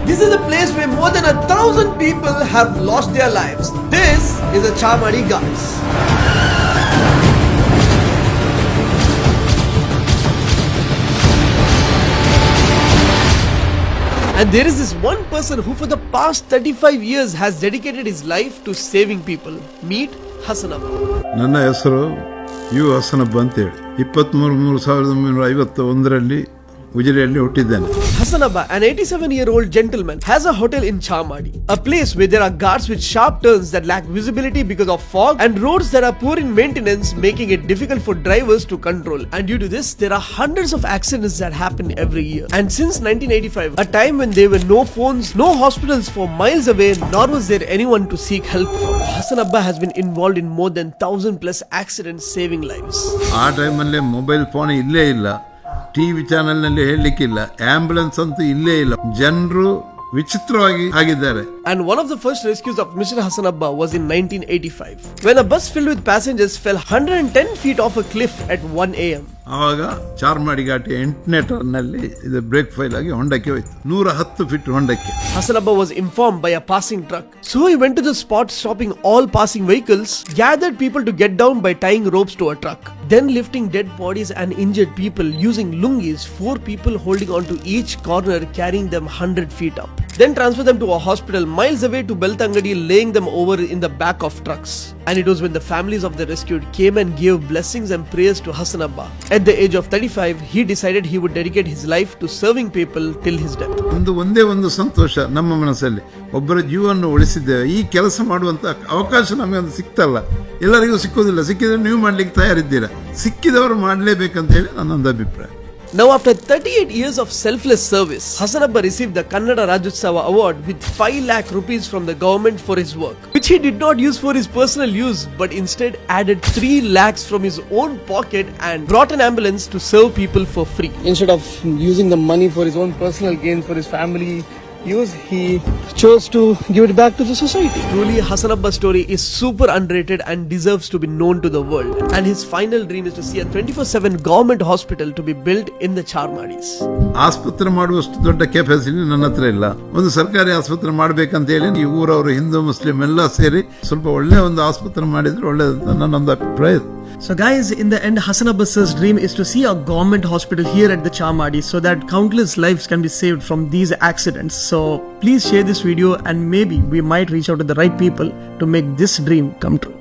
This is a place where more than 1,000 people have lost their lives. This is the Chamadi Ghats. And there is this one person who for the past 35 years has dedicated his life to saving people. Meet Hassanabba. ನನ್ನ ಹೆಸರು you Hasanabba ಅಂತೇಳಿ 23/3/1951 ಉಜಿರೆಯಲ್ಲಿ ಹುಟ್ಟಿದ್ದೇನೆ. Hassanabba, an 87-year-old gentleman, has a hotel in Chamadi, a place where there are guards with sharp turns that lack visibility because of fog and roads that are poor in maintenance, making it difficult for drivers to control. And due to this, there are hundreds of accidents that happen every year. And since 1985, a time when there were no phones, no hospitals for miles away, nor was there anyone to seek help from, Hassanabba has been involved in more than 1,000 plus accidents, saving lives. ಆ ಟೈಮಲ್ಲಿ mobile phone ಇಲ್ಲೇ ಇಲ್ಲ, TV channel ನಲ್ಲಿ ಹೇಳಲಿಕ್ಕಿಲ್ಲ, ambulance ಅಂತೂ ಇಲ್ಲೇ ಇಲ್ಲ. ಜನರು ವಿಚಿತ್ರವಾಗಿ ಆಗಿದ್ದಾರೆ. And one of the first rescues of Mr. Hassanabba was in 1985 when a bus filled with passengers fell 110 feet off a cliff at 1 a.m. ಆವಾಗ ಚಾರ್ಮಾಡಿ ಘಾಟಿ 8ನೇ ಟರ್ನಲ್ಲಿ ಇದು ಬ್ರೇಕ್ ಫೈಲ್ ಆಗಿ ಹೊಂಡಕ್ಕೆ ಹೋಯ್ತು. 110 ಫೀಟ್ ಹೊಂಡಕ್ಕೆ. Hassanabba was informed by a passing truck, so he went to the spot, stopping all passing vehicles, gathered people to get down by tying ropes to a truck, then lifting dead bodies and injured people using lungis, 4 people holding onto each corner, carrying them 100 feet up, then transfer them to a hospital miles away to Beltangadi, laying them over in the back of trucks. And it was when the families of the rescued came and gave blessings and prayers to Hassanabba. At the age of 35, he decided he would dedicate his life to serving people till his death. ಒಂದೇ ಒಂದು ಸಂತೋಷ ನಮ್ಮ ಮನಸ್ಸಲ್ಲಿ, ಒಬ್ಬರ ಜೀವವನ್ನು ಉಳಿಸಿದ್ದೇವೆ. ಈ ಕೆಲಸ ಮಾಡುವಂತ ಅವಕಾಶ ನಮಗೆ ಒಂದು ಸಿಕ್ತಲ್ಲ, ಎಲ್ಲರಿಗೂ ಸಿಕ್ಕೋದಿಲ್ಲ. ಸಿಕ್ಕಿದ್ರೆ ನೀವು ಮಾಡ್ಲಿಕ್ಕೆ ತಯಾರಿದ್ದೀರಾ, ಸಿಕ್ಕಿದವರು ಮಾಡಲೇಬೇಕಂತ ಹೇಳಿ ನನ್ನೊಂದು ಅಭಿಪ್ರಾಯ. Now, after 38 years of selfless service, Hassanabba received the Kannada Rajyotsava award with 5 lakh rupees from the government for his work, which he did not use for his personal use, but instead added 3 lakhs from his own pocket and brought an ambulance to serve people for free. Instead of using the money for his own personal gain for his family use, he chose to give it back to the society. Truly, Hassanabba's story is super underrated and deserves to be known to the world. And his final dream is to see a 24/7 government hospital to be built in the Charmadis. ಆಸ್ಪತ್ರೆ ಮಾಡುವಷ್ಟು ದೊಡ್ಡ capacity ನನ್ನ ಹತ್ರ ಇಲ್ಲ. ಒಂದು ಸರ್ಕಾರಿ ಆಸ್ಪತ್ರೆ ಮಾಡ್ಬೇಕಂತ ಹೇಳಿ ಈ ಊರವರು ಹಿಂದೂ ಮುಸ್ಲಿಂ ಎಲ್ಲ ಸೇರಿ ಸ್ವಲ್ಪ ಒಳ್ಳೆ ಒಂದು ಆಸ್ಪತ್ರೆ ಮಾಡಿದ್ರೆ ಒಳ್ಳೆಯದು ನನ್ನೊಂದು ಅಭಿಪ್ರಾಯ. So guys, in the end, Hassanabba's dream is to see a government hospital here at the Charmadis so that countless lives can be saved from these accidents. So please share this video and maybe we might reach out to the right people to make this dream come true.